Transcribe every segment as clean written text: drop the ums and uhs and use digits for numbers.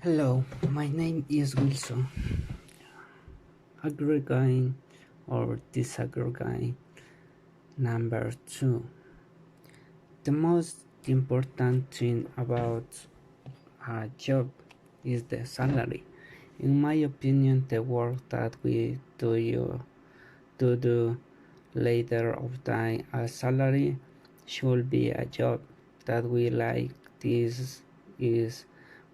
Hello, my name is Wilson. Aggregating or disaggregating. Number two. The most important thing about a job is the salary. In my opinion, the work that we do later of time a salary should be a job that we like. This is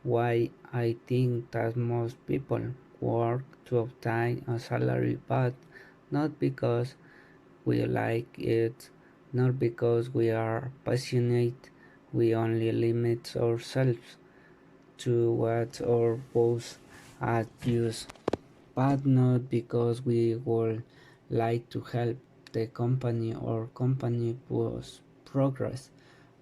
why I think that most people work to obtain a salary, but not because we like it, not because we are passionate. We only limit ourselves to what our boss has used, but not because we would like to help the company or company push progress.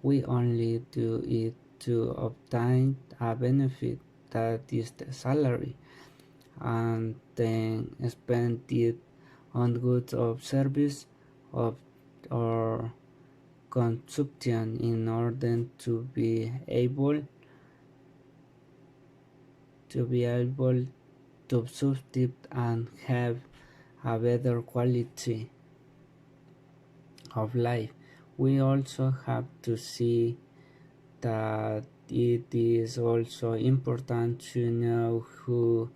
We only do it to obtain a benefit that is the salary and then spend it on goods or service of or consumption in order to be able to substitute and have a better quality of life. We also have to see that it is also important to know who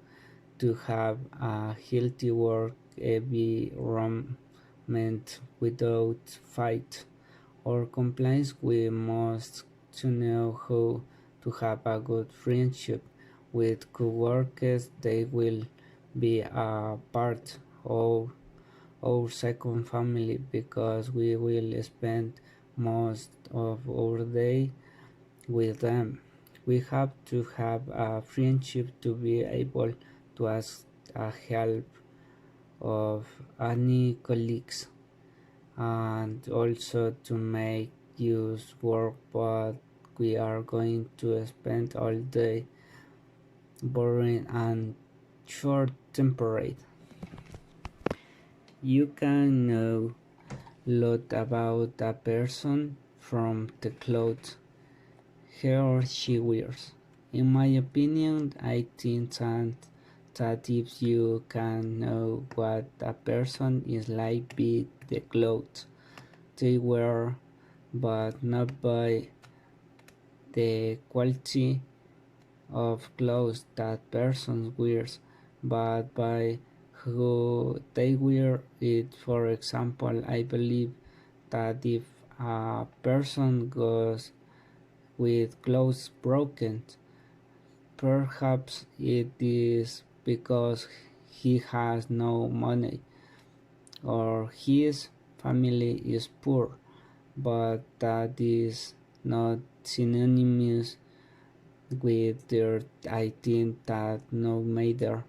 to have a healthy work environment without fight or complaints. We must to know how to have a good friendship with co-workers. They will be a part of our second family because we will spend most of our day with them. We have to have a friendship to be able to ask a help of any colleagues and also to make use work, but we are going to spend all day boring and short tempered. You can know lot about a person from the clothes he or she wears. In my opinion, I think that if you can know what a person is like by the clothes they wear, but not by the quality of clothes that person wears, but by who they wear it. For example, I believe that if a person goes with clothes broken, perhaps it is because he has no money or his family is poor, but that is not synonymous with their. I think that no matter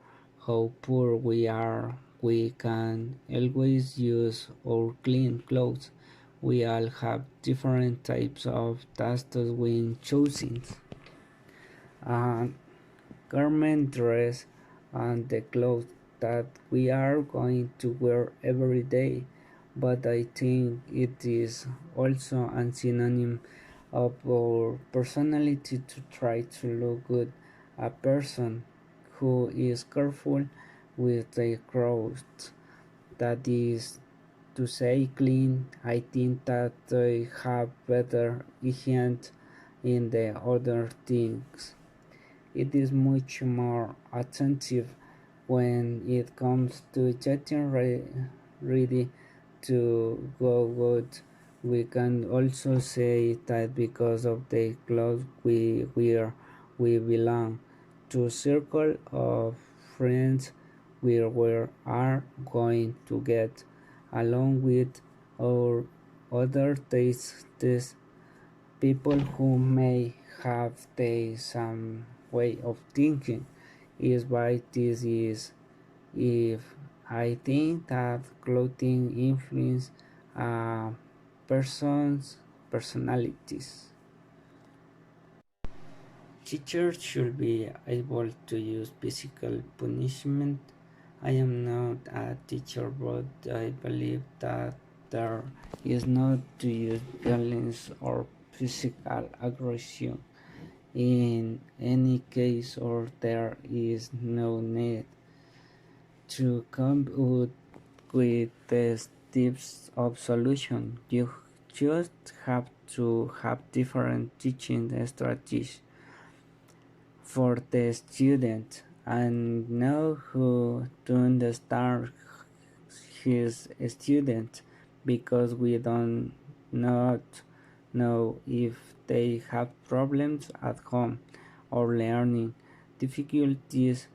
how poor we are, we can always use our clean clothes. We all have different types of tastes when choosing a garment, dress, and the clothes that we are going to wear every day. But I think it is also a synonym of our personality to try to look good. A person who is careful with their clothes, that is to say clean, I think that they have better hygiene in the other things. It is much more attentive when it comes to getting ready to go good. We can also say that because of the clothes we wear, we belong to a circle of friends where we are going to get along with our other tastes, people who may have the same way of thinking. Is why this is if I think that clothing influence a person's personalities. Teachers should be able to use physical punishment. I am not a teacher, but I believe that there is not to use violence or physical aggression in any case, or there is no need to come up with the steps of solution. You just have to have different teaching strategies for the student and know who to understand his student, because we don't not know if they have problems at home or learning difficulties.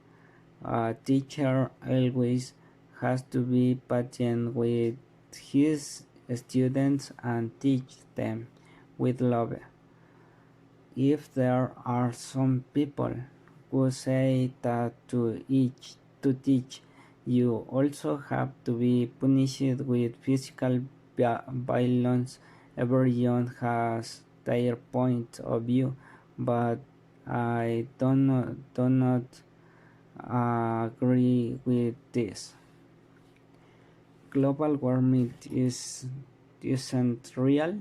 A teacher always has to be patient with his students and teach them with love. If there are some people who say that to teach, you also have to be punished with physical violence. Everyone has their point of view, but I do not agree with this. Global warming isn't real.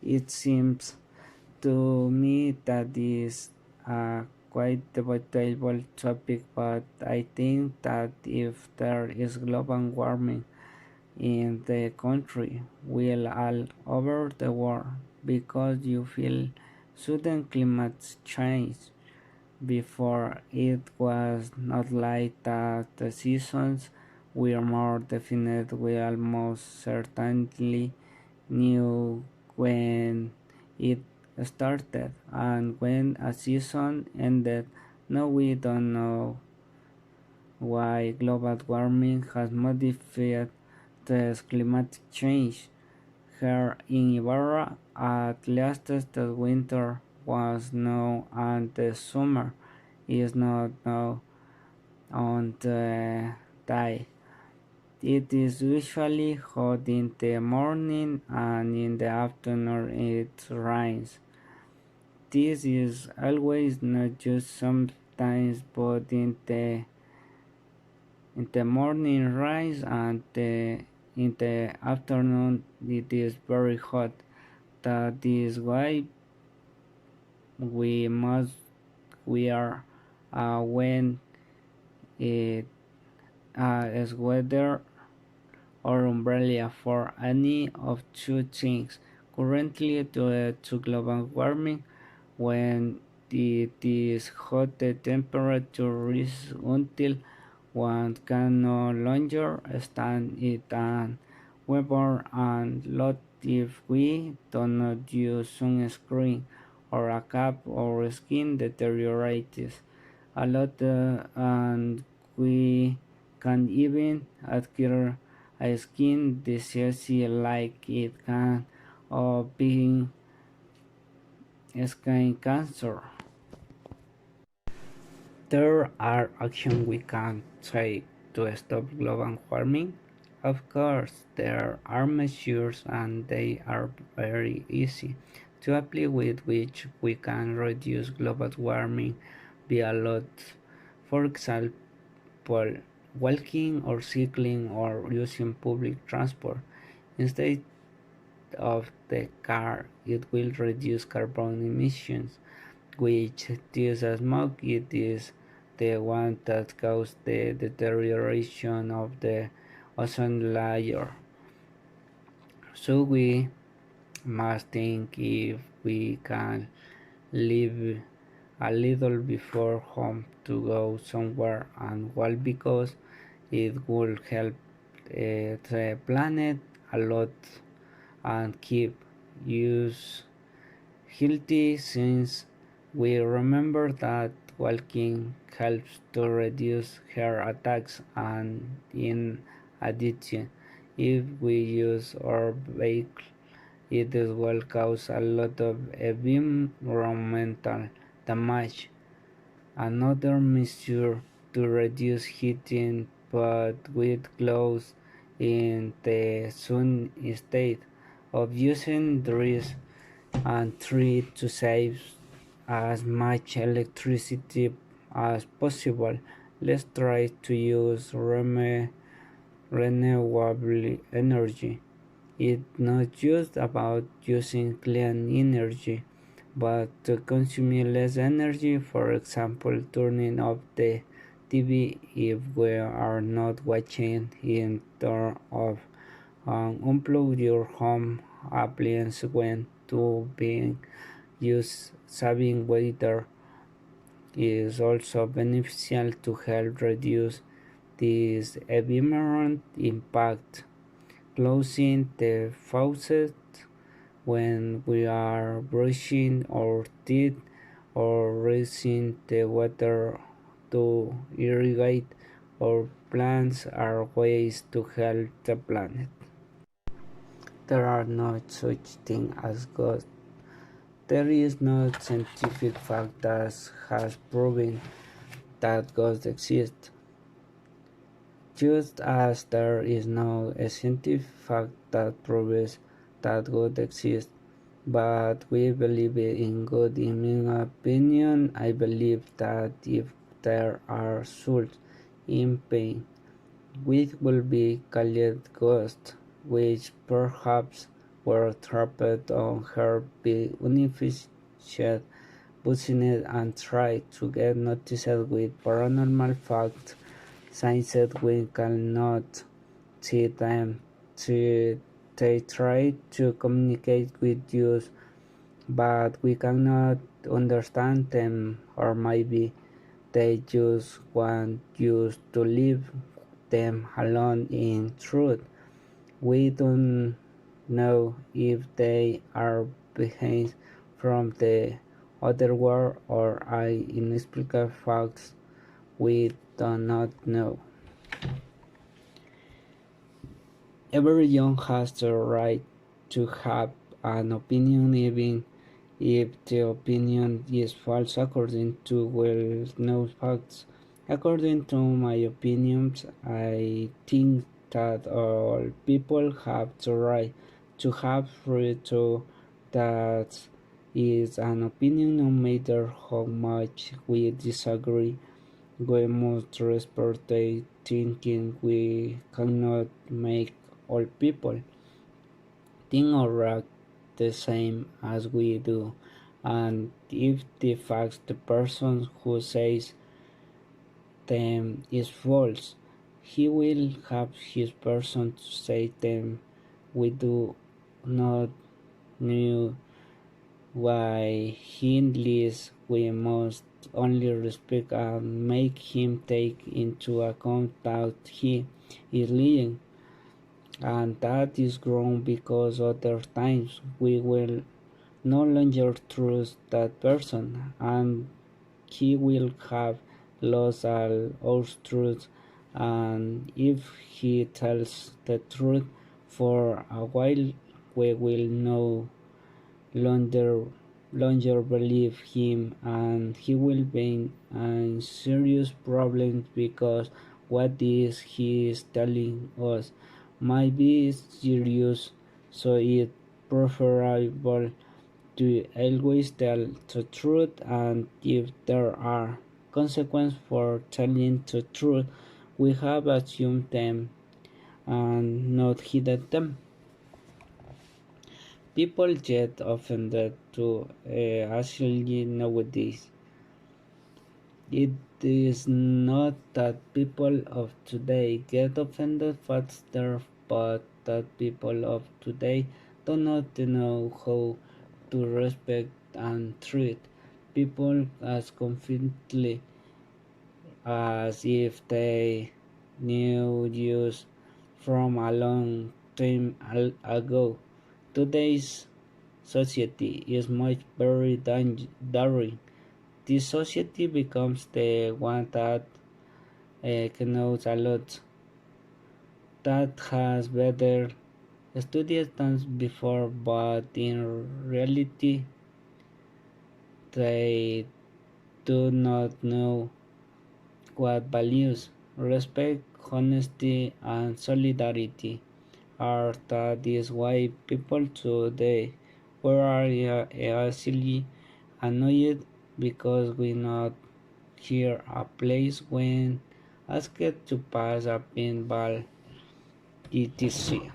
It seems to me that is a quite debatable topic, but I think that if there is global warming in the country, will all over the world, because you feel sudden climate change. Before it was not like that. The seasons were more definite. We almost certainly knew when it started and when a season ended. Now we don't know why global warming has modified the climatic change. Here in Ibarra, at least the winter was now and the summer is not now on the day. It is usually hot in the morning and in the afternoon it rains. This is always, not just sometimes, but in the morning rains and in the afternoon it is very hot. That is why we must wear when it is weather or umbrella for any of two things. Currently, due to global warming, when it is hot, the temperature rises until one can no longer stand it, and weather and lot if we do not use sunscreen or a cap, our skin deteriorates a lot, and we can even acquire a skin disease like it can or being skin cancer. There are actions we can take to stop global warming. Of course, there are measures and they are very easy to apply, with which we can reduce global warming by a lot. For example, walking or cycling or using public transport instead of the car. It will reduce carbon emissions, which this smoke it is the one that causes the deterioration of the ozone layer. So we must think if we can live a little before home to go somewhere and walk, because it will help the planet a lot and keep us healthy, since we remember that walking helps to reduce heart attacks, and in addition, if we use our vehicle, it will cause a lot of environmental damage. Another measure to reduce heating, but with clothes in the sun instead of using dress, and try to save as much electricity as possible. Let's try to use renewable energy. It's not just about using clean energy, but to consume less energy, for example, turning off the TV if we are not watching it, turn off unplug your home appliance when to being used. Saving water is also beneficial to help reduce this environmental impact. Closing the faucet when we are brushing our teeth or raising the water to irrigate our plants are ways to help the planet. There are no such thing as God. There is no scientific fact that has proven that God exists. Just as there is no scientific fact that proves that God exists, but we believe in God. In my opinion, I believe that if there are souls in pain, we will be called ghosts, which perhaps were trapped on Earth by unified business and tried to get noticed with paranormal facts. Science said we cannot see them. They try to communicate with us, but we cannot understand them, or maybe they just want us to leave them alone. In truth, we don't know if they are beings from the other world or are inexplicable facts we do not know. Everyone has the right to have an opinion, even if the opinion is false according to well-known facts. According to my opinions, I think that all people have the right to have free to that is an opinion no matter how much we disagree. We must respect their thinking. We cannot make all people think or act the same as we do, and if the facts the person who says them is false, he will have his person to say them. We do not know why he lies. We must only respect and make him take into account that he is lying, and that is wrong because other times we will no longer trust that person and he will have lost all our truth, and if he tells the truth for a while we will no longer believe him, and he will be in serious problems because what is he is telling us might be serious, so it's preferable to always tell the truth, and if there are consequences for telling the truth, we have assumed them and not hidden them. People get offended to actually nowadays. It is not that people of today get offended faster, but that people of today do not know how to respect and treat people as confidently as if they knew you from a long time ago. Today's society is much very daring. This society becomes the one that knows a lot, that has better studies than before, but in reality they do not know what values, respect, honesty, and solidarity are. That is why people today were easily annoyed because we not hear a place when asked to pass a pinball etc.